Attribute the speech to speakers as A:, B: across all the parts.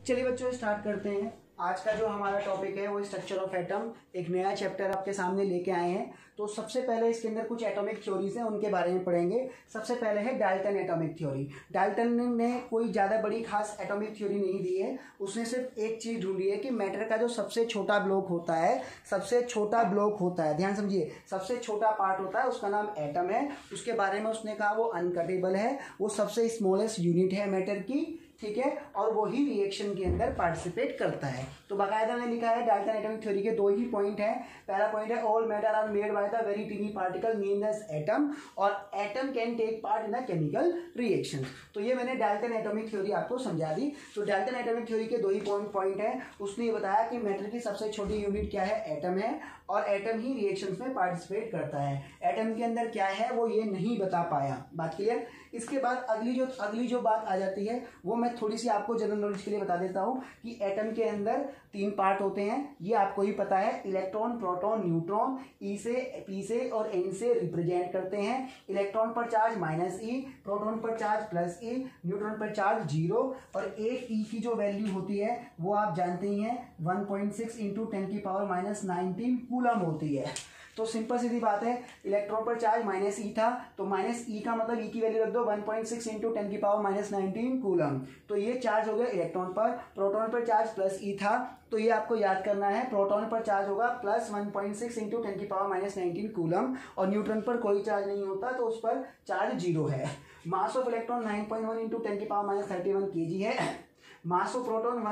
A: चलिए बच्चों स्टार्ट करते हैं। आज का जो हमारा टॉपिक है वो स्ट्रक्चर ऑफ एटम, एक नया चैप्टर आपके सामने लेके आए हैं। तो सबसे पहले इसके अंदर कुछ एटॉमिक थ्योरीज हैं, उनके बारे में पढ़ेंगे। सबसे पहले है डाल्टन एटॉमिक थ्योरी। डाल्टन ने कोई ज़्यादा बड़ी खास एटॉमिक थ्योरी नहीं दी है, उसने सिर्फ एक चीज़ ढूंढी है कि मैटर का जो सबसे छोटा ब्लॉक होता है, ध्यान समझिए, सबसे छोटा पार्ट होता है, उसका नाम एटम है। उसके बारे में उसने कहा वो अनकटेबल है, वो सबसे स्मॉलेस्ट यूनिट है मैटर की, ठीक है, और वो ही रिएक्शन के अंदर पार्टिसिपेट करता है। तो बाकायदा ने लिखा है डाल्टन एटॉमिक थ्योरी के दो ही पॉइंट हैं। पहला पॉइंट है all matter are made by the very teeny particle named as atom, और atom can take part in the chemical reaction. तो ये मैंने डाल्टन एटॉमिक थ्योरी आपको समझा दी। तो डाल्टन एटॉमिक थ्योरी के दो ही पॉइंट है। उसने ये बताया कि मैटर की सबसे छोटी यूनिट क्या है, एटम है, और एटम ही रिएक्शंस में पार्टिसिपेट करता है। एटम के अंदर क्या है वो ये नहीं बता पाया। बात क्लियर। इसके बाद अगली जो बात आ जाती है वो मैं थोड़ी सी आपको जनरल नॉलेज के लिए बता देता हूँ कि एटम के अंदर 3 पार्ट होते हैं, ये आपको ही पता है। इलेक्ट्रॉन, प्रोटॉन, न्यूट्रॉन, ई से, पी से और एन से रिप्रेजेंट करते हैं। इलेक्ट्रॉन पर चार्ज -e, प्रोटॉन पर चार्ज +e, न्यूट्रॉन पर चार्ज 0, और एक ई की जो वैल्यू होती है वो आप जानते ही हैं 1.6 × 10⁻⁹ कूलम होती है। तो सिंपल सीधी बात है, इलेक्ट्रॉन पर चार्ज -e था, तो -e का मतलब e की वैल्यू रख दो 1.6 × 10⁻⁹ कूलम। तो ये चार्ज हो गया इलेक्ट्रॉन पर। प्रोटॉन पर चार्ज +e था, तो ये आपको याद करना है, प्रोटॉन पर चार्ज होगा +1.6 × 10⁻⁹ कूलम, और न्यूट्रॉन पर कोई चार्ज नहीं होता तो उस पर चार्ज 0 है। मास ऑफ इलेक्ट्रॉन 9.1 × 10⁻31 kg है। मास ऑफ प्रोटॉन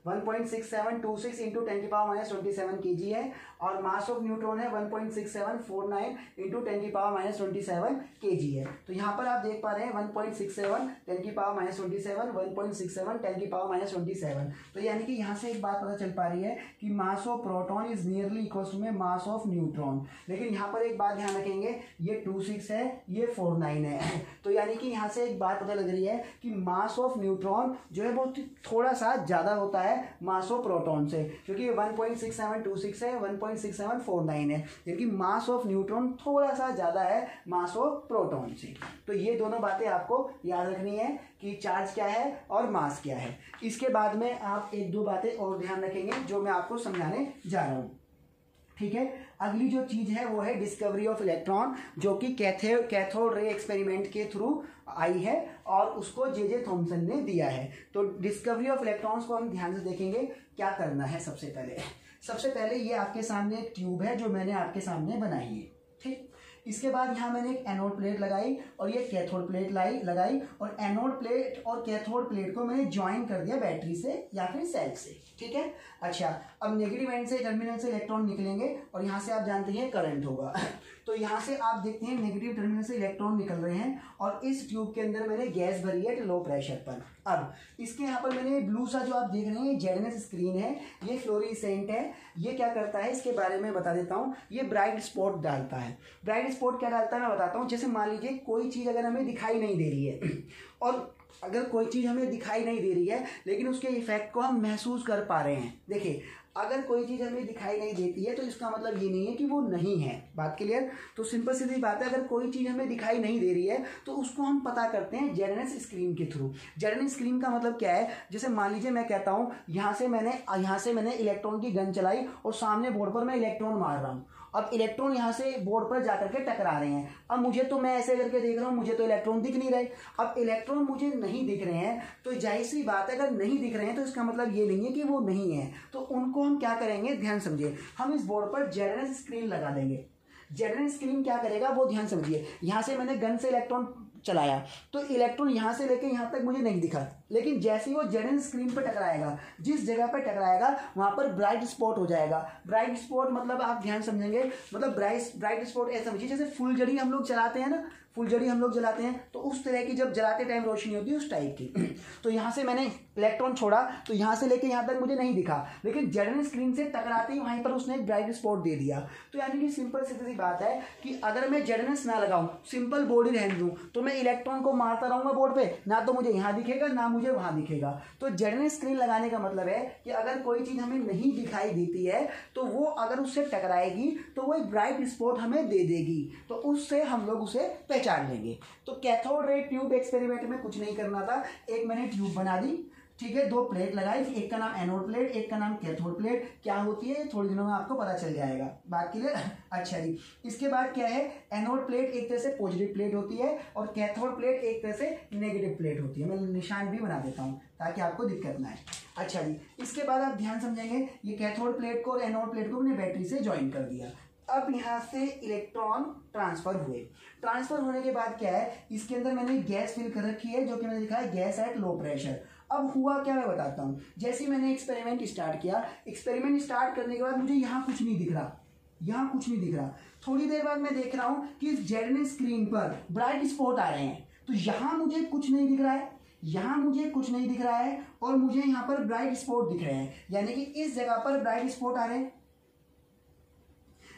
A: 1.6726 × 10⁻27 kg है, और मास ऑफ न्यूट्रॉन है 1.6749 × 10⁻27 kg है। तो यहाँ पर आप देख पा रहे हैं 1.67 10⁻27, 1.67 10⁻27। तो यानी कि यहाँ से एक बात पता चल पा रही है कि mass of proton is nearly equal to में मास ऑफ न्यूट्रॉन। लेकिन यहाँ पर एक बात ध्यान रखेंगे, ये 26 है, ये 49 है। तो यानी कि यहाँ से एक बात पता लग रही है कि मास ऑफ न्यूट्रॉन जो है वो थोड़ा सा ज़्यादा होता है मास ऑफ प्रोटॉन से, क्योंकि 1.6726 है, 1.6749 है, लेकिन मास ऑफ न्यूट्रॉन थोड़ा सा ज़्यादा है मास ऑफ प्रोटॉन से। तो ये दोनों बातें आपको याद रखनी है कि चार्ज क्या है और मास क्या है। इसके बाद में आप 1-2 बातें और ध्यान रखेंगे जो मैं आपको समझाने जा रहा हूँ, ठीक है। अगली जो चीज है वो है डिस्कवरी ऑफ इलेक्ट्रॉन, जो कि कैथोड रे एक्सपेरिमेंट के थ्रू आई है, और उसको जे थॉमसन ने दिया है। तो डिस्कवरी ऑफ इलेक्ट्रॉन्स को हम ध्यान से देखेंगे। क्या करना है, सबसे पहले ये आपके सामने एक ट्यूब है जो मैंने आपके सामने बनाई है, ठीक। इसके बाद यहाँ मैंने एक एनोड प्लेट लगाई और ये कैथोड प्लेट लगाई, और एनोड प्लेट और कैथोड प्लेट को मैंने ज्वाइन कर दिया बैटरी से या फिर सेल से, ठीक है। अच्छा, अब नेगेटिव एंड से, टर्मिनल से इलेक्ट्रॉन निकलेंगे, और यहाँ से आप जानते हैं करंट होगा। तो यहाँ से आप देखते हैं नेगेटिव टर्मिनल से इलेक्ट्रॉन निकल रहे हैं, और इस ट्यूब के अंदर मैंने गैस भरी है लो प्रेशर पर। अब इसके यहाँ पर मैंने ब्लू सा जो आप देख रहे हैं जेडनेस स्क्रीन है, ये फ्लोरिसेंट है। ये क्या करता है इसके बारे में बता देता हूँ। ये ब्राइट स्पॉट डालता है। ब्राइट स्पॉट क्या डालता है मैं बताता हूँ। जैसे मान लीजिए कोई चीज़ अगर हमें दिखाई नहीं दे रही है, और अगर कोई चीज़ हमें दिखाई नहीं दे रही है लेकिन उसके इफेक्ट को हम महसूस कर पा रहे हैं। देखिए, अगर कोई चीज़ हमें दिखाई नहीं देती है तो इसका मतलब ये नहीं है कि वो नहीं है। बात क्लियर। तो सिंपल सीधी बात है, अगर कोई चीज़ हमें दिखाई नहीं दे रही है तो उसको हम पता करते हैं जेडनेस स्क्रीन के थ्रू। जेडनेस स्क्रीन का मतलब क्या है, जैसे मान लीजिए मैं कहता हूँ यहाँ से मैंने इलेक्ट्रॉन की गन चलाई और सामने बोर्ड पर मैं इलेक्ट्रॉन मार रहा हूँ। अब इलेक्ट्रॉन यहाँ से बोर्ड पर जाकर के टकरा रहे हैं। अब मैं ऐसे करके देख रहा हूँ, मुझे तो इलेक्ट्रॉन दिख नहीं रहे। अब इलेक्ट्रॉन मुझे नहीं दिख रहे हैं, तो जाहिर सी बात है अगर नहीं दिख रहे हैं तो इसका मतलब ये नहीं है कि वो नहीं है। तो उनको हम क्या करेंगे, ध्यान समझिए, हम इस बोर्ड पर जेडनेस स्क्रीन लगा देंगे। जेडनेस स्क्रीन क्या करेगा वो ध्यान समझिए। यहाँ से मैंने गन से इलेक्ट्रॉन चलाया तो इलेक्ट्रॉन यहाँ से लेके यहाँ तक मुझे नहीं दिखा, लेकिन जैसे ही वो जेडनेस स्क्रीन पर टकराएगा, जिस जगह पर टकराएगा वहाँ पर ब्राइट स्पॉट हो जाएगा। ब्राइट स्पॉट मतलब आप ध्यान समझेंगे, मतलब ब्राइट स्पॉट ऐसा समझिए जैसे फुलझड़ी हम लोग चलाते हैं ना, फुलझड़ी हम लोग जलाते हैं, तो उस तरह की जब जलाते टाइम रोशनी होती है उस टाइप की। तो यहाँ से मैंने इलेक्ट्रॉन छोड़ा तो यहाँ से लेके यहाँ तक मुझे नहीं दिखा, लेकिन जेडनेस स्क्रीन से टकराते ही वहीं पर उसने एक ब्राइट स्पॉट दे दिया। तो यानी कि सिंपल सीधी बात है कि अगर मैं जेडनेस ना लगाऊं, सिंपल बॉडी रहने दूं, तो मैं इलेक्ट्रॉन को मारता रहूंगा बोर्ड पे, ना तो मुझे यहाँ दिखेगा ना मुझे वहाँ दिखेगा। तो जेडनेस स्क्रीन लगाने का मतलब है कि अगर कोई चीज़ हमें नहीं दिखाई देती है तो वो अगर उससे टकराएगी तो वो एक ब्राइट स्पॉट हमें दे देगी, तो उससे हम लोग उसे पहचान लेंगे। तो कैथोड रे ट्यूब एक्सपेरिमेंट में कुछ नहीं करना था, एक मैंने ट्यूब बना दी, ठीक है, 2 प्लेट लगाई, एक का नाम एनोड प्लेट, एक का नाम कैथोड प्लेट। क्या होती है थोड़ी दिनों में आपको पता चल जाएगा। बात क्लियर? अच्छा जी, इसके बाद क्या है, एनोड प्लेट एक तरह से पॉजिटिव प्लेट होती है और कैथोड प्लेट एक तरह से नेगेटिव प्लेट होती है। मैं निशान भी बना देता हूँ ताकि आपको दिक्कत ना आए। अच्छा जी, इसके बाद आप ध्यान समझेंगे, ये कैथोड प्लेट को और एनोड प्लेट को मैंने बैटरी से ज्वाइन कर दिया। अब यहाँ से इलेक्ट्रॉन ट्रांसफर हुए। ट्रांसफर होने के बाद क्या है, इसके अंदर मैंने गैस फिल कर रखी है, जो कि मैंने लिखा है गैस एट लो प्रेशर। अब हुआ क्या मैं बताता हूँ। जैसे ही मैंने एक्सपेरिमेंट स्टार्ट किया, एक्सपेरिमेंट स्टार्ट करने के बाद मुझे यहाँ कुछ नहीं दिख रहा, यहाँ कुछ नहीं दिख रहा। थोड़ी देर बाद मैं देख रहा हूँ कि जेड स्क्रीन पर ब्राइट स्पॉट आ रहे हैं। तो यहाँ मुझे कुछ नहीं दिख रहा है, यहाँ मुझे कुछ नहीं दिख रहा है, और मुझे यहाँ पर ब्राइट स्पॉट दिख रहे हैं, यानी कि इस जगह पर ब्राइट स्पॉट आ रहे हैं।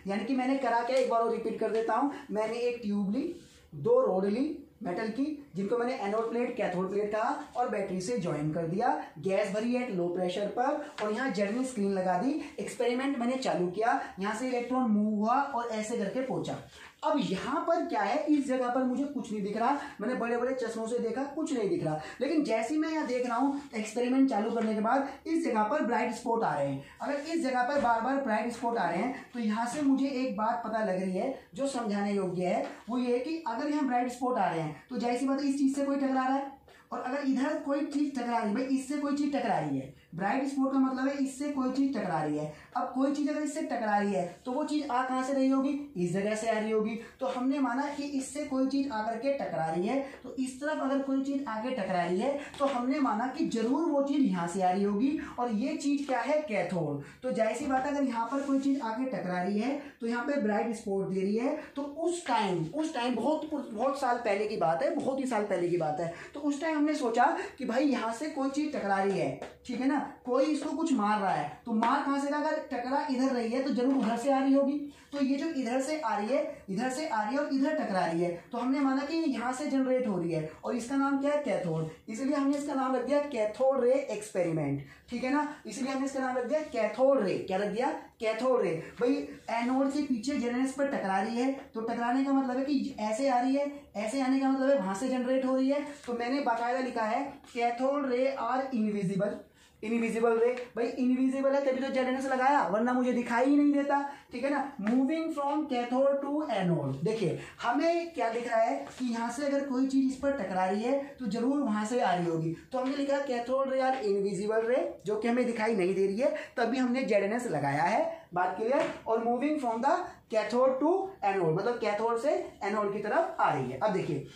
A: यानी कि मैंने करा क्या, एक बार और रिपीट कर देता हूं। मैंने एक ट्यूब ली, 2 रोड ली मेटल की, जिनको मैंने एनोड प्लेट कैथोड प्लेट कहा, और बैटरी से ज्वाइन कर दिया। गैस भरी है लो प्रेशर पर, और यहाँ जर्नी स्क्रीन लगा दी। एक्सपेरिमेंट मैंने चालू किया, यहाँ से इलेक्ट्रॉन मूव हुआ और ऐसे करके पहुंचा। अब यहाँ पर क्या है, इस जगह पर मुझे कुछ नहीं दिख रहा। मैंने बड़े बड़े चश्मों से देखा, कुछ नहीं दिख रहा। लेकिन जैसे ही मैं यहाँ देख रहा हूँ, एक्सपेरिमेंट चालू करने के बाद इस जगह पर ब्राइट स्पॉट आ रहे हैं। अगर इस जगह पर बार बार ब्राइट स्पॉट आ रहे हैं, तो यहाँ से मुझे एक बात पता लग रही है जो समझाने योग्य है। वो ये है कि अगर यहाँ ब्राइट स्पॉट आ रहे हैं, तो जैसी बात है, इस चीज से कोई टकरा रहा है, और अगर इधर कोई चीज टकरा रही है, भाई इससे कोई चीज टकरा रही है। ब्राइट स्पॉट का मतलब है इससे कोई चीज टकरा रही है। अब कोई चीज अगर इससे टकरा रही है, तो वो चीज आ कहां से रही होगी, इस जगह से आ रही होगी। तो हमने माना कि इससे कोई चीज आकर के टकरा रही है, तो इस तरफ अगर कोई चीज आगे टकरा रही है, तो हमने माना कि जरूर वो चीज यहां से आ रही होगी, और ये चीज क्या है, कैथोड। तो जैसी बात है, अगर यहाँ पर कोई चीज आगे टकरा रही है, तो यहाँ पे ब्राइट स्पॉट दे रही है। तो उस टाइम बहुत साल पहले की बात है, बहुत ही साल पहले की बात है। तो उस टाइम हमने सोचा कि भाई यहाँ से कोई चीज टकरा रही है, ठीक है ना, कोई इसको कुछ मार रहा है। तो मार कहां से, अगर टकरा इधर रही है, तो जरूर उधर से आ रही होगी। तो ये जो इधर से आ रही है, इधर से आ रही है और इधर टकरा रही है, तो हमने माना कि यहाँ से जनरेट हो रही है, और इसका नाम क्या है, कैथोड। इसलिए हमने इसका नाम रख दिया कैथोड रे एक्सपेरिमेंट, ठीक है ना। इसलिए हमने इसका नाम रख दिया कैथोड रे। क्या रख दिया, कैथोड रे। भाई एनोड के पीछे जेनेस पर टकरा रही है, तो टकराने का मतलब है कि ऐसे आ रही है, ऐसे आने का मतलब है वहां से जनरेट हो रही है। तो मैंने बाकायदा लिखा है cathode ray are invisible. Invisible रे, भाई इनविजिबल है तभी तो जेड से लगाया, वरना मुझे दिखाई ही नहीं देता, ठीक है ना। Moving from cathode to anode. देखिए हमें क्या दिख रहा है कि यहाँ से अगर कोई चीज इस पर टकरा रही है, तो जरूर वहां से आ रही होगी। तो हमने लिखा कैथोड रे आर इनविजिबल रे, जो कि हमें दिखाई नहीं दे रही है, तभी हमने जेड लगाया है। बात क्लियर। और moving from the cathode to anode, मतलब कैथोड से एनोड की तरफ आ रही है। अब देखिए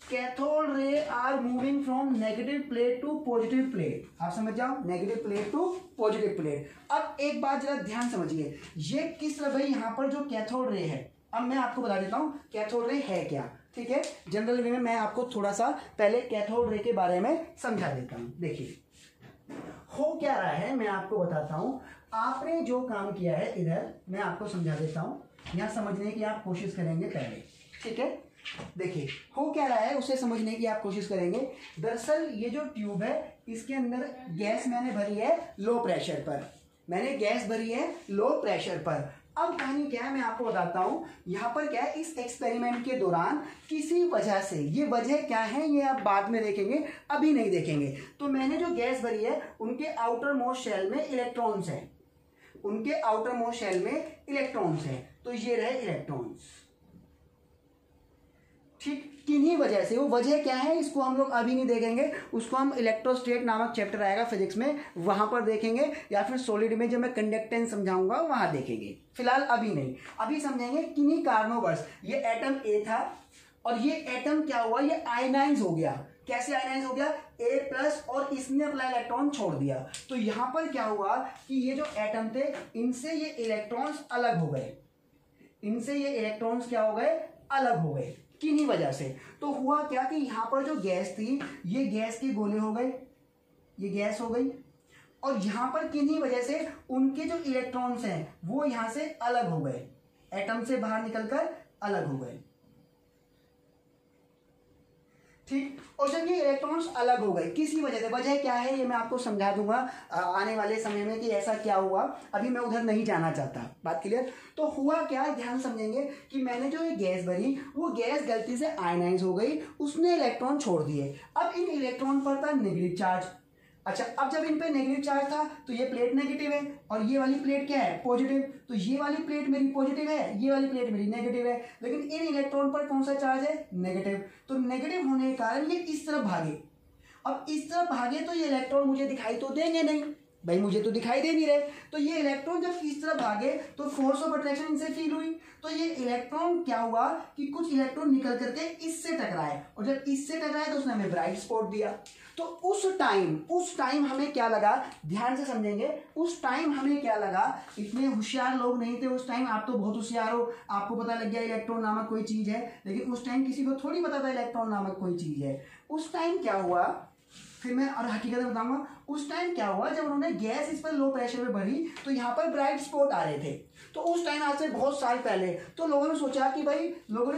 A: cathode ray are moving from negative plate to positive plate. आप समझ जाओ, negative plate to positive plate. अब एक बात जरा ध्यान समझिए, ये किस तरह, भाई यहाँ पर जो कैथोड रे है, अब मैं आपको बता देता हूँ कैथोड रे है क्या, ठीक है। जनरल वे में मैं आपको थोड़ा सा पहले कैथोड रे के बारे में समझा देता हूँ। देखिए हो क्या रहा है, मैं आपको बताता हूँ। आपने जो काम किया है, इधर मैं आपको समझा देता हूँ, यहाँ समझने की आप कोशिश करेंगे पहले, ठीक है। देखिए हो क्या रहा है, उसे समझने की आप कोशिश करेंगे। दरअसल ये जो ट्यूब है, इसके अंदर गैस मैंने भरी है लो प्रेशर पर, मैंने गैस भरी है लो प्रेशर पर। अब कहानी क्या है मैं आपको बताता हूं। यहां पर क्या है, इस एक्सपेरिमेंट के दौरान किसी वजह से, ये वजह क्या है ये आप बाद में देखेंगे, अभी नहीं देखेंगे। तो मैंने जो गैस भरी है, उनके आउटर मोस्ट शेल में इलेक्ट्रॉन्स हैं, उनके आउटर मोस्ट शेल में इलेक्ट्रॉन्स हैं। तो ये रहे इलेक्ट्रॉन्स, ठीक। किन्हीं वजह से, वो वजह क्या है इसको हम लोग अभी नहीं देखेंगे, उसको हम इलेक्ट्रोस्टेट नामक चैप्टर आएगा फिजिक्स में, वहां पर देखेंगे, या फिर सॉलिड में जब मैं कंडक्टेंस समझाऊंगा वहां देखेंगे। फिलहाल अभी नहीं, अभी समझेंगे किन्हीं कारणोंवश ये एटम ए था, और ये एटम क्या हुआ, ये आयनाइज हो गया। कैसे आयनाइज हो गया, A+ और इसने अपना इलेक्ट्रॉन छोड़ दिया। तो यहां पर क्या हुआ कि ये जो एटम थे, इनसे ये इलेक्ट्रॉन्स अलग हो गए, इनसे ये इलेक्ट्रॉन्स क्या हो गए, अलग हो गए, किन्हीं वजह से। तो हुआ क्या कि यहां पर जो गैस थी, ये गैस के गोले हो गए, ये गैस हो गई, और यहां पर किन्हीं वजह से उनके जो इलेक्ट्रॉन्स हैं वो यहां से अलग हो गए, एटम से बाहर निकलकर अलग हो गए, ठीक। और जब ये इलेक्ट्रॉन्स अलग हो गए किसी वजह से, वजह क्या है ये मैं आपको समझा दूंगा आने वाले समय में कि ऐसा क्या हुआ, अभी मैं उधर नहीं जाना चाहता। बात क्लियर। तो हुआ क्या, ध्यान समझेंगे कि मैंने जो ये गैस भरी, वो गैस गलती से आयनाइज हो गई, उसने इलेक्ट्रॉन छोड़ दिए। अब इन इलेक्ट्रॉन पर था नेगेटिव चार्ज, अच्छा, अब जब इन पे नेगेटिव चार्ज था तो ये प्लेट नेगेटिव है और ये वाली प्लेट क्या है, पॉजिटिव। तो ये वाली प्लेट मेरी पॉजिटिव है, ये वाली प्लेट मेरी नेगेटिव है, लेकिन इन इलेक्ट्रॉन पर कौन सा चार्ज है, नेगेटिव। तो नेगेटिव होने के कारण ये इस तरफ भागे। अब इस तरफ भागे तो ये इलेक्ट्रॉन मुझे दिखाई तो देंगे नहीं भाई, मुझे तो दिखाई दे नहीं रहे। तो ये इलेक्ट्रॉन जब इस तरफ भागे तो फोर्स ऑफ अट्रैक्शन इनसे फील हुई। तो ये इलेक्ट्रॉन क्या हुआ कि कुछ इलेक्ट्रॉन निकल करके इससे टकराए, और जब इससे टकराए तो उसने हमें ब्राइट स्पॉट दिया। तो उस टाइम हमें क्या लगा, ध्यान से समझेंगे, उस टाइम हमें क्या लगा, इतने होशियार लोग नहीं थे उस टाइम। आप तो बहुत होशियार हो, आपको पता लग गया इलेक्ट्रॉन नामक कोई चीज है, लेकिन उस टाइम किसी को थोड़ी पता था इलेक्ट्रॉन नामक कोई चीज है। उस टाइम क्या हुआ, फिर मैं और हकीकत में बताऊंगा। उस टाइम क्या हुआ, जब उन्होंने गैस इस पर लो प्रेशर में भरी तो यहाँ पर ब्राइट स्पॉट आ रहे थे। तो उस टाइम आज से बहुत साल पहले तो लोगों ने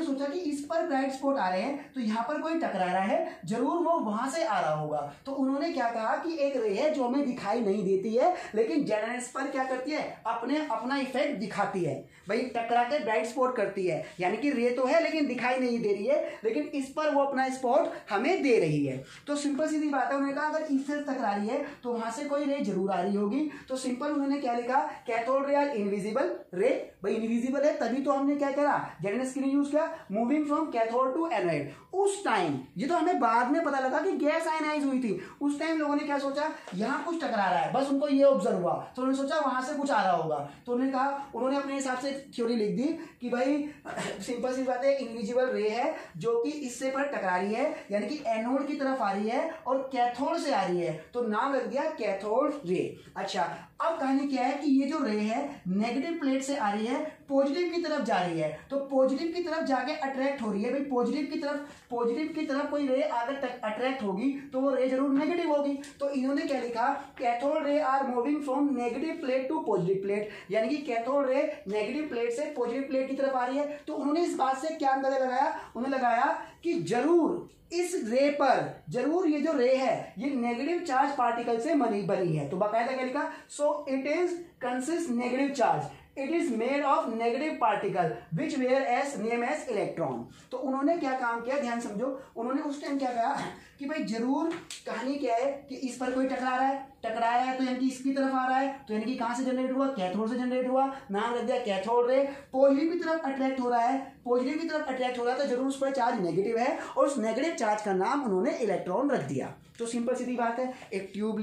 A: सोचा कि इस पर ब्राइट स्पॉट आ रहे हैं तो यहाँ पर कोई टकरा रहा है, जरूर वो वहां से आ रहा होगा। तो उन्होंने क्या कहा कि एक रे है जो हमें दिखाई नहीं देती है, लेकिन जेनेरेस पर क्या करती है, अपना इफेक्ट दिखाती है भाई, टकरा के ब्राइट स्पॉट करती है। यानी कि रे तो है लेकिन दिखाई नहीं दे रही है, लेकिन इस पर वो अपना स्पॉट हमें दे रही है। तो सिंपल सीधी बात है, उन्होंने कहा अगर इससे टकरा रही है तो वहां से कोई रे जरूर आ रही होगी। तो सिंपल उन्होंने क्या लिखा, कैथोड रे आर इनविजिबल रे। भाई इनविजिबल है तभी तो हमने क्या करा, जेनेरेस के लिए यूज किया, moving from cathode to anode. उस टाइम ये तो हमें बाद में पता लगा कि गैस आयनाइज हुई थी। उस टाइम लोगों ने क्या सोचा, यहाँ कुछ टकरा रहा है, बस उनको ये ऑब्जर्व हुआ तो उन्होंने सोचा वहां से कुछ आ रहा होगा। तो उन्होंने अपने हिसाब से थ्योरी लिख दी कि भाई सिंपल सी बात है, इनविजिबल रे है जो कि इससे पर टकरा रही है, यानी कि एनोड की तरफ आ रही है और कैथोड से आ रही है, तो नाम रख दिया कैथोड रे। अच्छा, अब कहानी क्या है कि ये जो रे है नेगेटिव प्लेट से आ रही है, पॉजिटिव की तरफ जा रही है, तो पॉजिटिव की तरफ जाके अट्रैक्ट हो रही है। भाई पॉजिटिव की तरफ कोई रे अगर अट्रैक्ट होगी तो वो रे जरूर नेगेटिव होगी। तो इन्होंने क्या लिखा, cathode ray are moving from negative plate to positive plate, यानी कि कैथोड रे नेगेटिव प्लेट से पॉजिटिव प्लेट की तरफ आ रही है। तो उन्होंने इस बात से क्या अंदाजा लगाया, उन्होंने लगाया कि जरूर इस रे पर, जरूर ये जो रे है ये नेगेटिव चार्ज पार्टिकल से बनी है। तो बाकायदा क्या लिखा, so it is consist negative charge, it is made of negative particle which where as name as electron. तो उन्होंने क्या काम किया, ध्यान समझो, उन्होंने उस टाइम क्या कहा कि भाई जरूर कहानी क्या है कि इस पर कोई टकरा रहा है तो यानी कि इसकी तरफ आ रहा है, तो यानी कि कहां से जनरेट हुआ, कैथोड से जनरेट हुआ, नाम रख दिया कैथोड रे। पॉजिटिव की तरफ अट्रैक्ट हो रहा है तो जरूर उस पर चार्ज नेगेटिव है, और उस नेगेटिव चार्ज का नाम उन्होंने इलेक्ट्रॉन रख दिया। तो सिंपल सीधी बात है, एक ट्यूब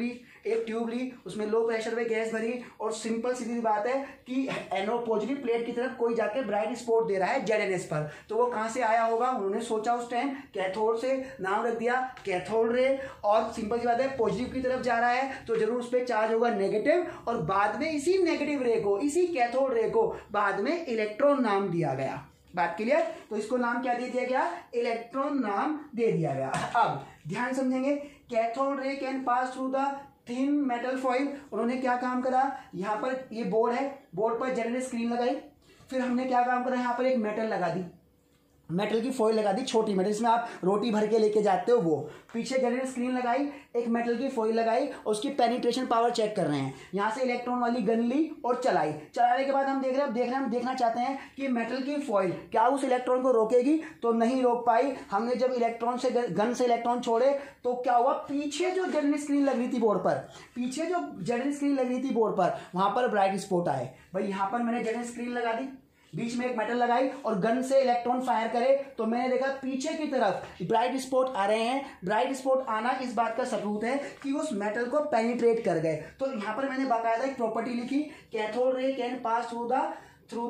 A: ली, उसमें लो प्रेशर पे गैस भरी, और सिंपल सीधी बात है कि एनोड पॉजिटिव प्लेट की तरफ कोई जाके ब्राइट स्पॉट दे रहा है जेडएनएस पर, तो वो कहां से आया होगा, उन्होंने सोचा उस टाइम कैथोड से, नाम रख दिया कैथोड रे। और सिंपल सी बात है, पॉजिटिव की तरफ जा रहा है तो जरूर उस पर चार्ज होगा नेगेटिव, और बाद में इसी नेगेटिव रे को, इसी कैथोड रे को बाद में इलेक्ट्रॉन नाम दिया गया। बात क्लियर? तो इसको नाम क्या दे दिया गया, इलेक्ट्रॉन नाम दे दिया गया। अब ध्यान समझेंगे, cathode ray can pass through the thin metal foil. उन्होंने क्या काम करा, यहाँ पर ये बोर्ड है, बोर्ड पर जेनेरेट स्क्रीन लगाई, फिर हमने क्या काम करा, यहाँ पर एक मेटल लगा दी, मेटल की फॉइल लगा दी, छोटी मेटल जिसमें आप रोटी भर के लेके जाते हो वो, पीछे जेनेरेट स्क्रीन लगाई, एक मेटल की फॉइल लगाई, और उसकी पेनिट्रेशन पावर चेक कर रहे हैं। यहाँ से इलेक्ट्रॉन वाली गन ली और चलाने के बाद हम देखना चाहते हैं कि मेटल की फॉइल क्या उस इलेक्ट्रॉन को रोकेगी, तो नहीं रोक पाई। हमने जब गन से इलेक्ट्रॉन छोड़े तो क्या हुआ, पीछे जो जेनेरेट स्क्रीन लग रही थी बोर्ड पर, वहां पर ब्राइट स्पॉट आए। भाई यहाँ पर मैंने जेनेरेट स्क्रीन लगा दी, बीच में एक मेटल लगाई और गन से इलेक्ट्रॉन फायर करे, तो मैंने देखा पीछे की तरफ ब्राइट स्पॉट आ रहे हैं। ब्राइट स्पॉट आना इस बात का सबूत है कि उस मेटल को पेनिट्रेट कर गए। तो यहाँ पर मैंने बाकायदा एक प्रॉपर्टी लिखी, cathode ray can pass through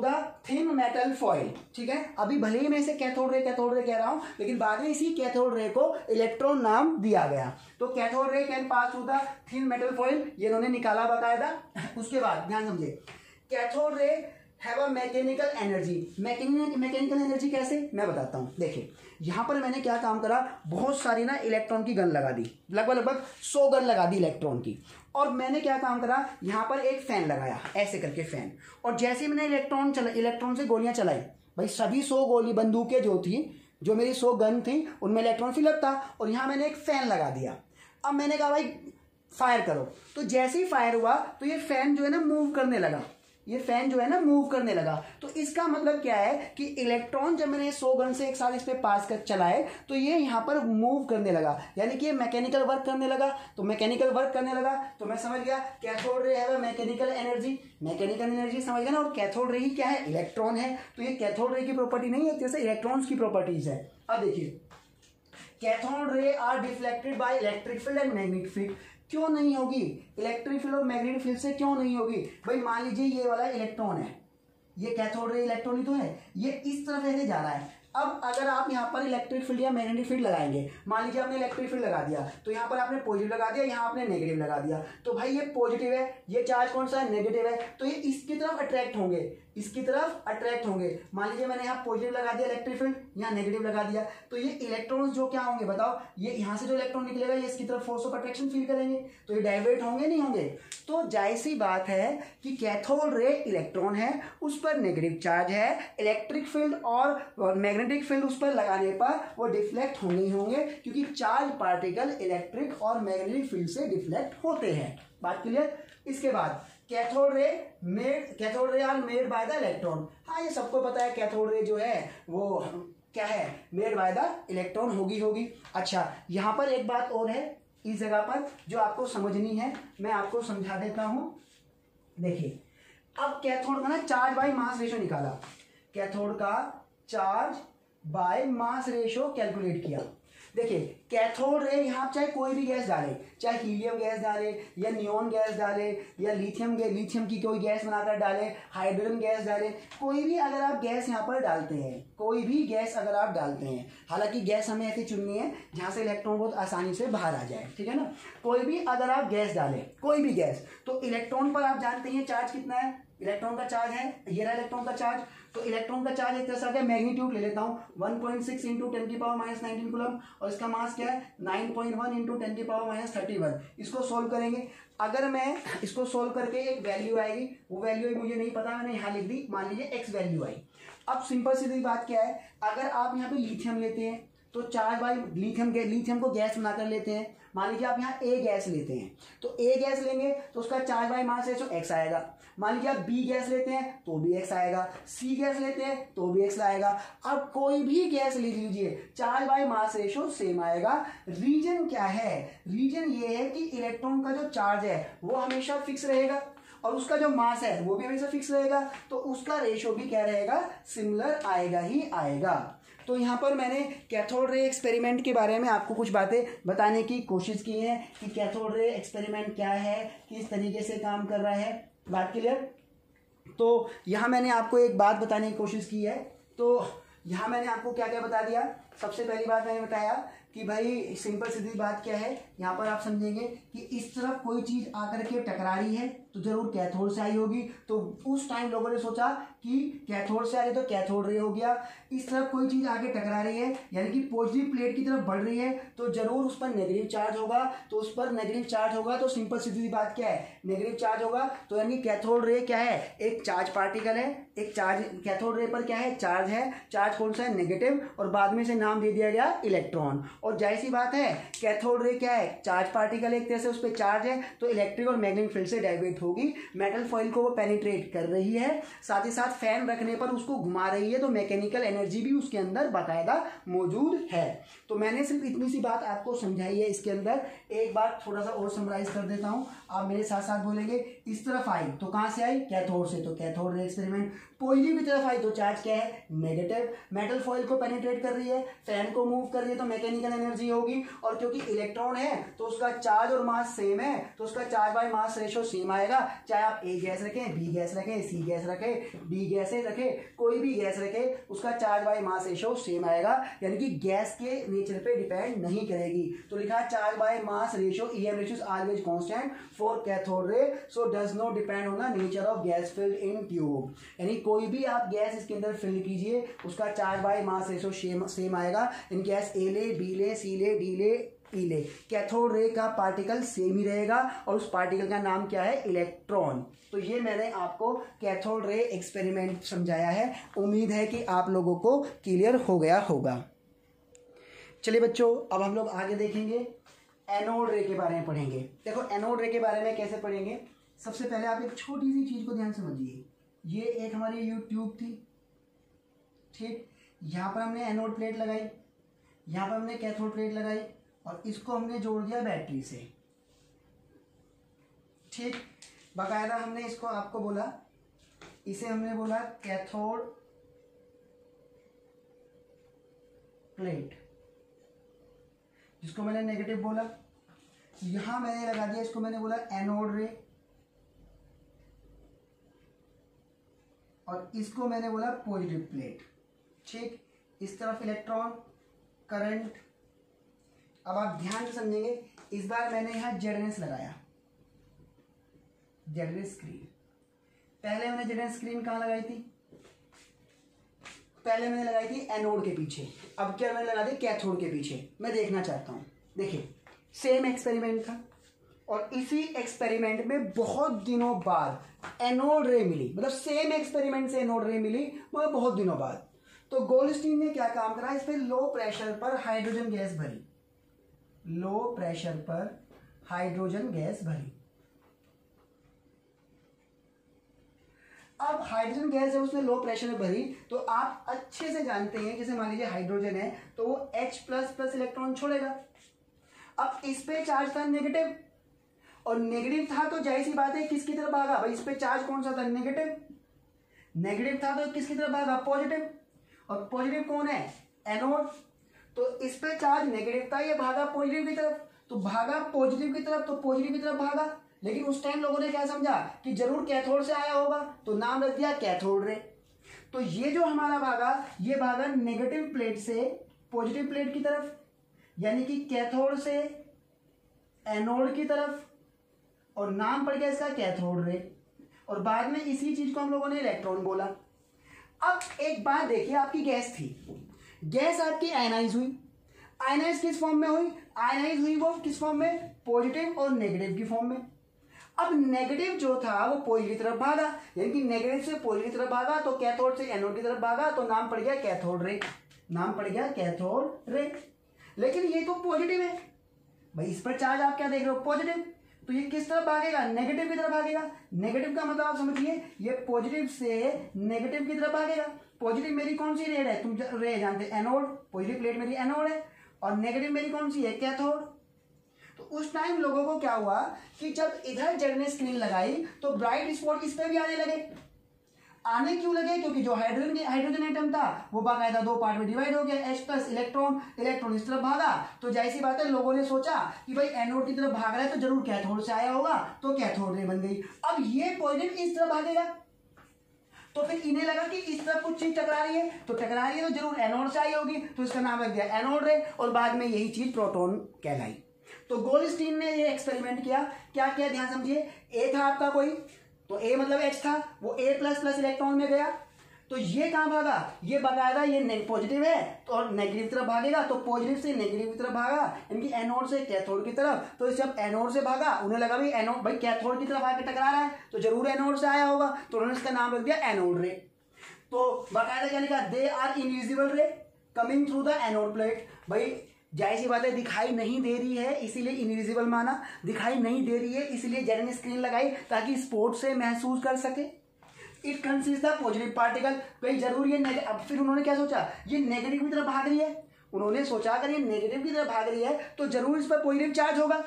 A: the thin metal foil. ठीक है, अभी भले ही मैं इसे कैथोड रे कह रहा हूं, लेकिन बाद में इसी कैथोड रे को इलेक्ट्रॉन नाम दिया गया। तो cathode ray can pass through the thin metal foil, ये इन्होंने निकाला बाकायदा। उसके बाद ध्यान समझे, cathode ray have a mechanical energy. Mechanical energy कैसे, मैं बताता हूं। देखिए यहां पर मैंने क्या काम करा, बहुत सारी ना इलेक्ट्रॉन की गन लगा दी, लगभग 100 गन लगा दी इलेक्ट्रॉन की। और मैंने क्या काम करा, यहां पर एक फैन लगाया, ऐसे करके फैन, और जैसे ही मैंने इलेक्ट्रॉन से गोलियां चलाई, भाई सभी 100 गोली बंदूकें जो मेरी 100 गन थी उनमें इलेक्ट्रॉन फिलअप था, और यहां मैंने एक फैन लगा दिया। अब मैंने कहा भाई फायर करो, तो जैसे ही फायर हुआ तो ये फैन जो है ना मूव करने लगा, ये फैन जो है ना मूव करने लगा। तो इसका मतलब क्या है कि इलेक्ट्रॉन जब मैंने 100 गन से एक साथ इस पे पास कर चलाए तो ये यहाँ पर मूव करने लगा, यानी कि ये मैकेनिकल वर्क करने लगा। तो मैकेनिकल वर्क करने लगा तो मैं समझ गया कैथोड रे है मैकेनिकल एनर्जी, मैकेनिकल एनर्जी समझ गया ना। और कैथोड रे ही क्या है, इलेक्ट्रॉन है। तो ये कैथोड रे की प्रॉपर्टी नहीं है, जैसे इलेक्ट्रॉन्स की प्रॉपर्टीज है। अब देखिए cathode ray are deflected by electric field and magnetic field. क्यों नहीं होगी, इलेक्ट्रिक फील्ड और मैग्नेटिक फील्ड से क्यों नहीं होगी भाई। मान लीजिए ये वाला इलेक्ट्रॉन है, ये कैथोड रे इलेक्ट्रॉन ही तो है, ये इस तरफ ऐसे जा रहा है। अब अगर आप यहाँ पर इलेक्ट्रिक फील्ड या मैग्नेटिक फील्ड लगाएंगे, मान लीजिए आपने इलेक्ट्रिक फील्ड लगा दिया तो यहाँ पर आपने पॉजिटिव लगा दिया, यहाँ आपने नेगेटिव लगा दिया। तो भाई ये पॉजिटिव है, ये चार्ज कौन सा है, नेगेटिव है। तो ये इसकी तरफ अट्रैक्ट होंगे, इसकी तरफ अट्रैक्ट होंगे। मान लीजिए मैंने यहाँ पॉजिटिव लगा दिया इलेक्ट्रिक फील्ड, यहाँ नेगेटिव लगा दिया, तो ये इलेक्ट्रॉन्स जो क्या होंगे बताओ, ये यहाँ से जो इलेक्ट्रॉन निकलेगा ये इसकी तरफ फोर्स ऑफ अट्रैक्शन फील करेंगे, तो ये डाइवर्ट होंगे नहीं होंगे। तो जाहिर सी बात है कि कैथोड रे इलेक्ट्रॉन है, उस पर नेगेटिव चार्ज है, इलेक्ट्रिक फील्ड और मैग्नेटिक फील्ड उस पर लगाने पर वो डिफ्लेक्ट होंगे ही होंगे, क्योंकि चार्ज पार्टिकल इलेक्ट्रिक और मैग्नेटिक फील्ड से डिफ्लेक्ट होते हैं। बात क्लियर। इसके बाद cathode ray are made by the electron. हाँ ये सबको पता है कैथोड रे जो है वो क्या है, मेड बाय द इलेक्ट्रॉन होगी। अच्छा यहाँ पर एक बात और है इस जगह पर जो आपको समझनी है, मैं आपको समझा देता हूं। देखिए अब कैथोड का ना चार्ज बाय मास रेशो निकाला, कैथोड का charge by mass ratio calculate किया। देखिए कैथोड रे यहाँ चाहे कोई भी गैस डाले, चाहे हीलियम गैस डाले या नियोन गैस डाले या लिथियम की कोई गैस बनाकर डाले, हाइड्रोजन गैस डाले, कोई भी अगर आप गैस यहाँ पर डालते हैं, कोई भी गैस अगर आप डालते हैं, हालांकि गैस हमें ऐसी चुननी है जहाँ से इलेक्ट्रॉन बहुत आसानी से बाहर आ जाए, ठीक है ना। कोई भी अगर आप गैस डालें, कोई भी गैस, तो इलेक्ट्रॉन पर आप जानते हैं चार्ज कितना है, इलेक्ट्रॉन का चार्ज है, ये रहा इलेक्ट्रॉन का चार्ज। तो इलेक्ट्रॉन का चार्ज एक तरह से आ गया, मैग्नीट्यूड ले लेता हूँ 1.6 इंटू 10⁻⁻19 कूलम, और इसका मास क्या है 9.1 इंटू 10⁻31। इसको सोल्व करेंगे, अगर मैं इसको सोल्व करके एक वैल्यू आएगी, वो वैल्यू मुझे नहीं पता, मैंने यहाँ लिख दी, मान लीजिए एक्स वैल्यू आई। अब सिंपल सीधी बात क्या है, अगर आप यहाँ पे लिथियम लेते हैं तो चार्ज बाई लिथियम को गैस बनाकर लेते हैं। मान लीजिए आप यहाँ ए गैस लेते हैं, तो ए गैस लेंगे तो उसका charge by mass ratio x आएगा। मान लीजिए आप बी गैस लेते हैं तो भी एक्स आएगा, सी गैस लेते हैं तो भी एक्स आएगा। अब कोई भी गैस ले लीजिए, charge by mass ratio same आएगा। रीजन क्या है, रीजन ये है कि इलेक्ट्रॉन का जो चार्ज है वो हमेशा फिक्स रहेगा और उसका जो मास है वो भी हमेशा फिक्स रहेगा, तो उसका रेशो भी क्या रहेगा, सिमिलर आएगा ही आएगा। तो यहाँ पर मैंने कैथोड रे एक्सपेरिमेंट के बारे में आपको कुछ बातें बताने की कोशिश की है कि कैथोड रे एक्सपेरिमेंट क्या है, किस तरीके से काम कर रहा है। बात क्लियर। तो यहाँ मैंने आपको एक बात बताने की कोशिश की है, तो यहाँ मैंने आपको क्या क्या बता दिया। सबसे पहली बात मैंने बताया कि भाई सिंपल सीधी बात क्या है, यहाँ पर आप समझेंगे कि इस तरफ कोई चीज़ आकर के टकरा रही है तो जरूर कैथोड से आई होगी, तो उस टाइम लोगों ने सोचा कि कैथोड से आ रही तो कैथोड रे हो गया। इस तरफ कोई चीज़ आगे टकरा रही है यानी कि पॉजिटिव प्लेट की तरफ बढ़ रही है तो जरूर उस पर नेगेटिव चार्ज होगा, तो उस पर नेगेटिव चार्ज होगा तो सिंपल सीधी बात क्या है, नेगेटिव चार्ज होगा। तो यानी कैथोड रे क्या है, एक चार्ज पार्टिकल है, एक चार्ज, कैथोड रे पर क्या है, चार्ज है, चार्ज कौन सा है, नेगेटिव, और बाद में से नाम दे दिया गया इलेक्ट्रॉन। और जाहिर सी बात है कैथोड रे क्या है, चार्ज पार्टिकल, एक तरह से उस पर चार्ज है तो इलेक्ट्रिक और मैग्नेटिक फील्ड से डाइवर्ट होगी, मेटल फॉइल को वो पेनिट्रेट कर रही है, साथ ही साथ फैन रखने पर उसको घुमा रही है, तो मैकेनिकल एनर्जी भी उसके अंदर बाकायदा मौजूद है। तो मैंने सिर्फ इतनी सी बात आपको समझाई है। इसके अंदर एक बात थोड़ा सा और समराइज कर देता हूं, आप मेरे साथ साथ बोलेंगे। इस तरफ आई तो कहां से आई, कैथोड से, तो कैथोड रे एक्सपेरिमेंट। पॉजिटिव की तरफ आई तो चार्ज क्या है, नेगेटिव, मेटल फॉइल को पेनिट्रेट कर रही है, फैन को मूव कर रही है तो मैकेनिकल एनर्जी होगी, और क्योंकि इलेक्ट्रॉन है तो उसका चार्ज और मास सेम है तो उसका charge by mass ratio same आएगा। चाहे आप ए गैस रखें, बी गैस रखें, सी गैस रखें, डी गैस रखें, कोई भी गैस रखें, उसका charge by mass ratio same आएगा, यानी कि गैस के नेचर पे डिपेंड नहीं करेगी। तो लिखा charge by mass ratio EM ratio is always constant for cathode ray, so does not depend on the nature of gas filled in tube. यानी कोई भी आप गैस इसके अंदर फिल कीजिए उसका charge by mass ratio same आएगा। इन गैस ए ले, बी ले, सी ले, डी ले, ई ले, कैथोड रे का पार्टिकल सेम ही रहेगा और उस पार्टिकल का नाम क्या है, इलेक्ट्रॉन। तो ये मैंने आपको कैथोड रे एक्सपेरिमेंट समझाया है, उम्मीद है कि आप लोगों को क्लियर हो गया होगा। चलिए बच्चों, अब हम लोग आगे देखेंगे, एनोड रे के बारे में पढ़ेंगे। देखो एनोड रे के बारे में कैसे पढ़ेंगे, सबसे पहले आप एक छोटी सी चीज को ध्यान समझिए। ये एक हमारी यू ट्यूब थी, ठीक। यहाँ पर हमने एनोड प्लेट लगाई, यहाँ पर हमने कैथोड प्लेट लगाई और इसको हमने जोड़ दिया बैटरी से, ठीक। बाकायदा हमने इसको आपको बोला, इसे हमने बोला कैथोड प्लेट, जिसको मैंने नेगेटिव बोला। यहां मैंने लगा दिया, इसको मैंने बोला एनोड रे, और इसको मैंने बोला पॉजिटिव प्लेट, ठीक। इस तरफ इलेक्ट्रॉन, करंट। अब आप ध्यान से समझेंगे, इस बार मैंने यहां जेडएनएस लगाया, जेडएनएस स्क्रीन। पहले मैंने जेडएनएस स्क्रीन कहां लगाई थी? पहले मैंने लगाई थी एनोड के पीछे, अब क्या मैंने लगा दी कैथोड के पीछे। मैं देखना चाहता हूं, देखिए सेम एक्सपेरिमेंट था और इसी एक्सपेरिमेंट में बहुत दिनों बाद एनोड रे मिली, मतलब सेम एक्सपेरिमेंट से एनोड रे मिली मगर बहुत दिनों बाद। तो गोल्डस्टीन ने क्या काम करा, इस पे लो प्रेशर पर हाइड्रोजन गैस भरी, लो प्रेशर पर हाइड्रोजन गैस भरी। अब हाइड्रोजन गैस जब उसने लो प्रेशर में भरी तो आप अच्छे से जानते हैं, जैसे मान लीजिए हाइड्रोजन है तो वो H++ इलेक्ट्रॉन छोड़ेगा। अब इस पे चार्ज था नेगेटिव, और नेगेटिव था तो जाहिर सी बात है किसकी तरफ भागा भाई, इस पे चार्ज कौन सा था? नेगेटिव। नेगेटिव था तो किसकी तरफ भागा? पॉजिटिव। और पॉजिटिव कौन है? एनोड। तो इस पे चार्ज नेगेटिव था, ये भागा पॉजिटिव की तरफ, तो भागा पॉजिटिव की तरफ, तो पॉजिटिव की तरफ भागा। लेकिन उस टाइम लोगों ने क्या समझा कि जरूर कैथोड से आया होगा, तो नाम रख दिया कैथोड रे। तो ये जो हमारा भागा, ये भागा नेगेटिव प्लेट से पॉजिटिव प्लेट की तरफ, यानी कि कैथोड से एनोड की तरफ, और नाम पड़ गया इसका कैथोड रे। और बाद में इसी चीज को हम लोगों ने इलेक्ट्रॉन बोला। अब एक बात देखिए, आपकी गैस थी, गैस आपकी आयनाइज हुई। आयनाइज किस फॉर्म में हुई? आयनाइज हुई वो किस फॉर्म में? पॉजिटिव और नेगेटिव की फॉर्म में। अब नेगेटिव जो था वो पॉजिटिव की तरफ भागा, यानी कि नेगेटिव से पॉजिटिव की तरफ भागा, तो कैथोड से एनोड की तरफ भागा, तो नाम पड़ गया कैथोड रे, नाम पड़ गया कैथोड रे। लेकिन ये तो पॉजिटिव है भाई, इस पर चार्ज आप क्या देख रहे हो? पॉजिटिव। तो ये किस तरफ भागेगा? नेगेटिव की तरफ भागेगा। नेगेटिव का मतलब आप समझिए, ये पॉजिटिव से नेगेटिव की तरफ भागेगा। पॉजिटिव मेरी कौन सी रेड है? तुम रे जानते, एनोड। पॉजिटिव प्लेट मेरी एनोड है, और नेगेटिव मेरी कौन सी है? कैथोड। तो उस टाइम लोगों को क्या हुआ कि जब इधर जेडएनएस स्क्रीन लगाई तो ब्राइट स्पॉट इस पे भी आने लगे। आने क्यों लगे? क्योंकि जो हाइड्रोजन एटम था वो बाकायदा दो पार्ट में डिवाइड हो गया, H+ इलेक्ट्रॉन, इलेक्ट्रॉन इस तरफ भागा। तो जाहिर सी बात है लोगों ने सोचा कि भाई एनोड की तरफ भाग रहा है तो जरूर कैथोड से आया होगा, तो कैथोड रे बन गई। अब ये पॉजिटिव इस तरफ भागेगा, तो फिर इन्हें लगा कि इस तरफ कुछ चीज टकरा रही है, तो टकरा रही है तो जरूर एनोड से आई होगी, तो इसका नाम रख दिया एनोड रे, और बाद में यही चीज प्रोटॉन कहलाई। तो गोल्डस्टीन ने ये एक्सपेरिमेंट किया, क्या किया ध्यान समझिए। ए था आपका कोई, तो ए मतलब H था, वो A++ इलेक्ट्रॉन में गया, तो ये कहां भागा? ये बाकायदा ये पॉजिटिव है तो और नेगेटिव तरफ भागेगा, तो पॉजिटिव से नेगेटिव की तरफ भागा, यानी कि एनोड से कैथोड की तरफ। तो जब एनोड से भागा, उन्हें लगा भाई एनोड भाई कैथोड की तरफ आके टकरा रहा है तो जरूर एनोड से आया होगा, तो उन्होंने इसका नाम रख दिया एनोड रे। तो बाकायदा क्या लिखा? They are invisible ray coming through the anode plate. भाई जाहिर सी बात है दिखाई नहीं दे रही है इसीलिए इनविजिबल माना, दिखाई नहीं दे रही है इसीलिए जेडएनएस स्क्रीन लगाई ताकि स्पोर्ट से महसूस कर सके। It consist the positive particle. भाई जरूर ये अब फिर उन्होंने क्या सोचा, ये नेगेटिव की तरफ भाग रही है, उन्होंने सोचा अगर ये नेगेटिव की तरफ भाग रही है तो जरूर इस पर पॉजिटिव चार्ज होगा,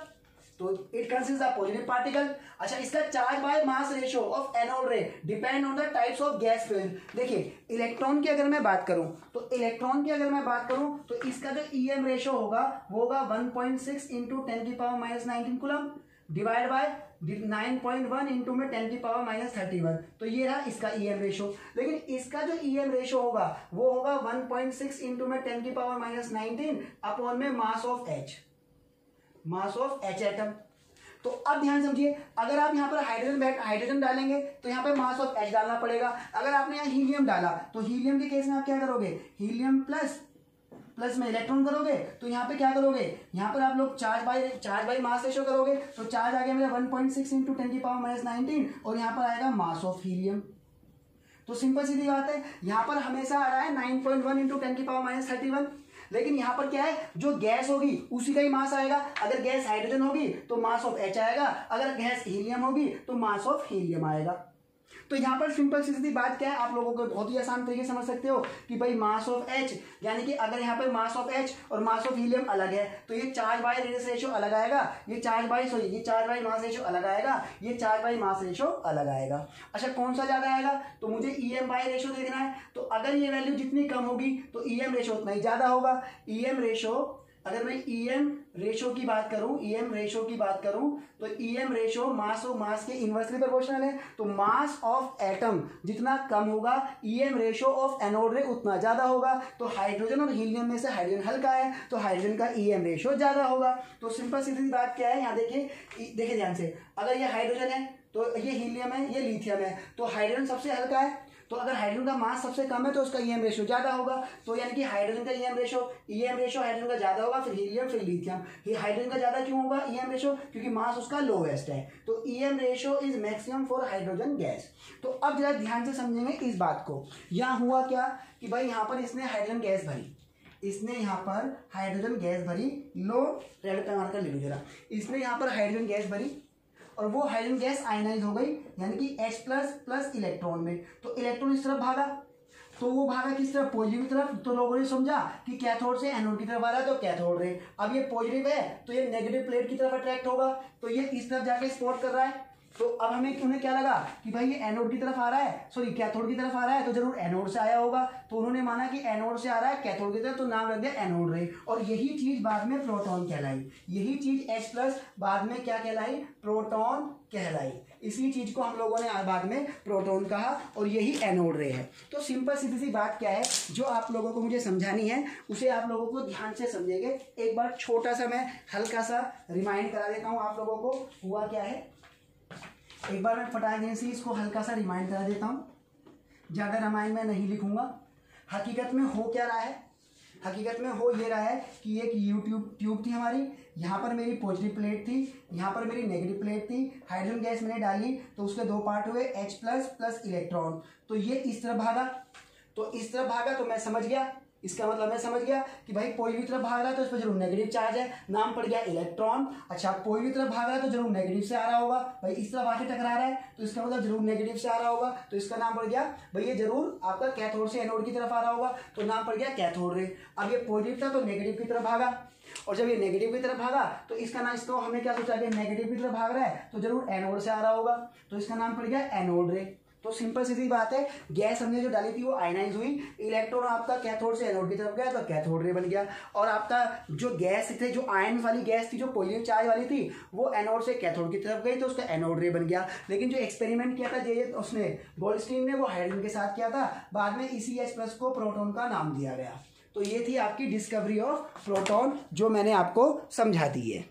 A: तो it consist the positive particle. अच्छा, इसका charge by mass ratio of anode ray depend on the types of gas film. देखिए इलेक्ट्रॉन की अगर मैं बात करूं तो इलेक्ट्रॉन की अगर मैं बात करूं तो इसका जो ईएम रेशियो होगा वो होगा 1.6 into 10⁻⁻19 coulomb divide by 9.1 into में 10⁻31। तो ये रहा इसका ईएम रेशियो। लेकिन इसका जो ईएम रेशियो होगा वो होगा 1.6 इंटू में 10⁻19 अपॉन में mass of H, mass of H atom. तो अब ध्यान समझिए, अगर आप यहाँ पर हाइड्रोजन डालेंगे तो यहाँ पर मास ऑफ H डालना पड़ेगा। अगर आपने यहाँ हीलियम डाला तो हीलियम के केस में आप क्या करोगे? हीलियम प्लस में इलेक्ट्रॉन करोगे, तो यहाँ पे क्या करोगे? यहाँ पर आप लोग चार्ज बाय मास रेशियो करोगे, तो चार्ज आ गया मेरा 1.6 इंटू 10⁻19 और यहाँ पर आएगा मास ऑफ हीलियम। तो सिंपल सीधी बात है, यहाँ पर हमेशा आ रहा है 9.1 इंटू 10⁻31। लेकिन यहाँ पर क्या है, जो गैस होगी उसी का ही मास आएगा। अगर गैस हाइड्रोजन होगी तो मास ऑफ H आएगा, अगर गैस हीलियम होगी तो मास ऑफ हीलियम आएगा। तो यहाँ पर सिंपल सी बात क्या है, आप लोगों को बहुत ही आसान तरीके से समझ सकते हो कि भाई मास ऑफ H, यानी कि अगर यहाँ पर मास ऑफ H और मास ऑफ हीलियम अलग है तो ये चार्ज बाय रेडियस रेशियो अलग आएगा, ये चार्ज बाय मास रेशियो अलग आएगा, ये चार्ज बाय मास रेशियो अलग आएगा। अच्छा, कौन सा ज्यादा आएगा, तो मुझे EM बाय रेशियो देखना है। तो अगर ये वैल्यू जितनी कम होगी तो EM रेशियो उतना ही ज्यादा होगा। EM रेशियो, अगर मैं EM रेशो की बात करूं तो EM ratio mass of mass के इनवर्सली प्रोपोर्शनल है। तो मास ऑफ एटम जितना कम होगा EM रेशो ऑफ एनोड रे उतना ज्यादा होगा। तो हाइड्रोजन और हीलियम में से हाइड्रोजन हल्का है तो हाइड्रोजन का EM रेशो ज्यादा होगा। तो सिंपल सीधी बात क्या है, यहाँ देखिए ध्यान से, अगर ये हाइड्रोजन है तो ये हीलियम है, ये लिथियम है, तो हाइड्रोजन सबसे हल्का है, तो अगर हाइड्रोजन का मास सबसे कम है तो उसका EM रेशियो ज्यादा होगा। तो यानी कि हाइड्रोजन का EM रेशियो हाइड्रोजन का ज्यादा होगा, फिर हीलियम फिर लिथियम। हाइड्रोजन का ज्यादा क्यों होगा EM रेशियो, क्योंकि मास उसका लोवेस्ट है। तो EM ratio is maximum for hydrogen gas. तो अब जरा ध्यान से समझेंगे इस बात को। यहाँ हुआ क्या कि भाई यहाँ पर इसने हाइड्रोजन गैस भरी, लो रेड पैमाना का ले लो जरा, इसने यहाँ पर हाइड्रोजन गैस भरी और वो हाइड्रोजन गैस आयनाइज हो गई, यानी कि H प्लस इलेक्ट्रॉन में। तो इलेक्ट्रॉन इस तरफ भागा, तो वो भागा किस तरफ, पॉजिटिव की तरफ। तो लोगों ने समझा कि कैथोड से एनोड की तरफ आ रहा है तो कैथोड रे। अब ये पॉजिटिव है तो ये नेगेटिव प्लेट की तरफ अट्रैक्ट होगा, तो ये इस तरफ जाके स्पॉट कर रहा है। तो अब उन्हें क्या लगा कि भाई ये एनोड की तरफ आ रहा है, सॉरी कैथोड की तरफ आ रहा है, तो जरूर एनोड से आया होगा। तो उन्होंने माना कि एनोड से आ रहा है कैथोड की तरफ, तो नाम रख दिया एनोड रे। और यही चीज बाद में प्रोटॉन कहलाई, यही चीज H प्लस बाद में क्या कहलाई, प्रोटॉन कहलाई। इसी चीज को हम लोगों ने बाद में प्रोटॉन कहा और यही एनोड रे है। तो सिंपल सीधी सी बात क्या है जो आप लोगों को मुझे समझानी है उसे आप लोगों को ध्यान से समझेंगे। एक बार छोटा सा मैं हल्का सा रिमाइंड करा देता हूँ आप लोगों को, हुआ क्या है। एक बार मैं फटाक से इसको हल्का सा रिमाइंड करा देता हूँ, ज़्यादा रामायण में नहीं लिखूंगा। हकीकत में हो क्या रहा है, हकीकत में हो ये रहा है कि एक ट्यूब थी हमारी, यहाँ पर मेरी पॉजिटिव प्लेट थी, यहाँ पर मेरी नेगेटिव प्लेट थी। हाइड्रोजन गैस मैंने डाली तो उसके दो पार्ट हुए, H प्लस इलेक्ट्रॉन। तो ये इस तरफ भागा, तो मैं समझ गया, इसका मतलब मैं समझ गया कि भाई पॉजिटिव तरफ भाग रहा है तो इस पर जरूर नेगेटिव चार्ज है, नाम पड़ गया इलेक्ट्रॉन। अच्छा, पॉजिटिव तरफ भाग रहा है तो जरूर नेगेटिव से आ रहा होगा, भाई इस तरफ आके टकरा रहा है तो इसका मतलब जरूर नेगेटिव से आ रहा होगा, तो इसका नाम पड़ गया भाई ये जरूर आपका कैथोड से एनोड की तरफ आ रहा होगा, तो नाम पड़ गया कैथोड रे। अब ये पॉजिटिव था तो नेगेटिव की तरफ भागा, और जब ये नेगेटिव की तरफ भागा तो इसका नाम, इसको हमने क्या सोचा कि नेगेटिव की तरफ भाग रहा है तो जरूर एनोड से आ रहा होगा, तो इसका नाम पड़ गया एनोड रे। तो सिंपल सीधी बात है, गैस हमने जो डाली थी वो आयनाइज हुई, इलेक्ट्रॉन आपका कैथोड से एनोड की तरफ गया तो कैथोड रे बन गया। और आपका जो गैस थी, जो आयन वाली गैस थी, जो पॉजिटिव चार्ज वाली थी, वो एनोड से कैथोड की तरफ गई तो उसका एनोड रे बन गया। लेकिन जो एक्सपेरिमेंट किया था उसने गोल्डस्टीन ने, वो हाइड्रोजन के साथ किया था, बाद में इसी H प्लस को प्रोटॉन का नाम दिया गया। तो ये थी आपकी डिस्कवरी ऑफ प्रोटॉन जो मैंने आपको समझा दी है।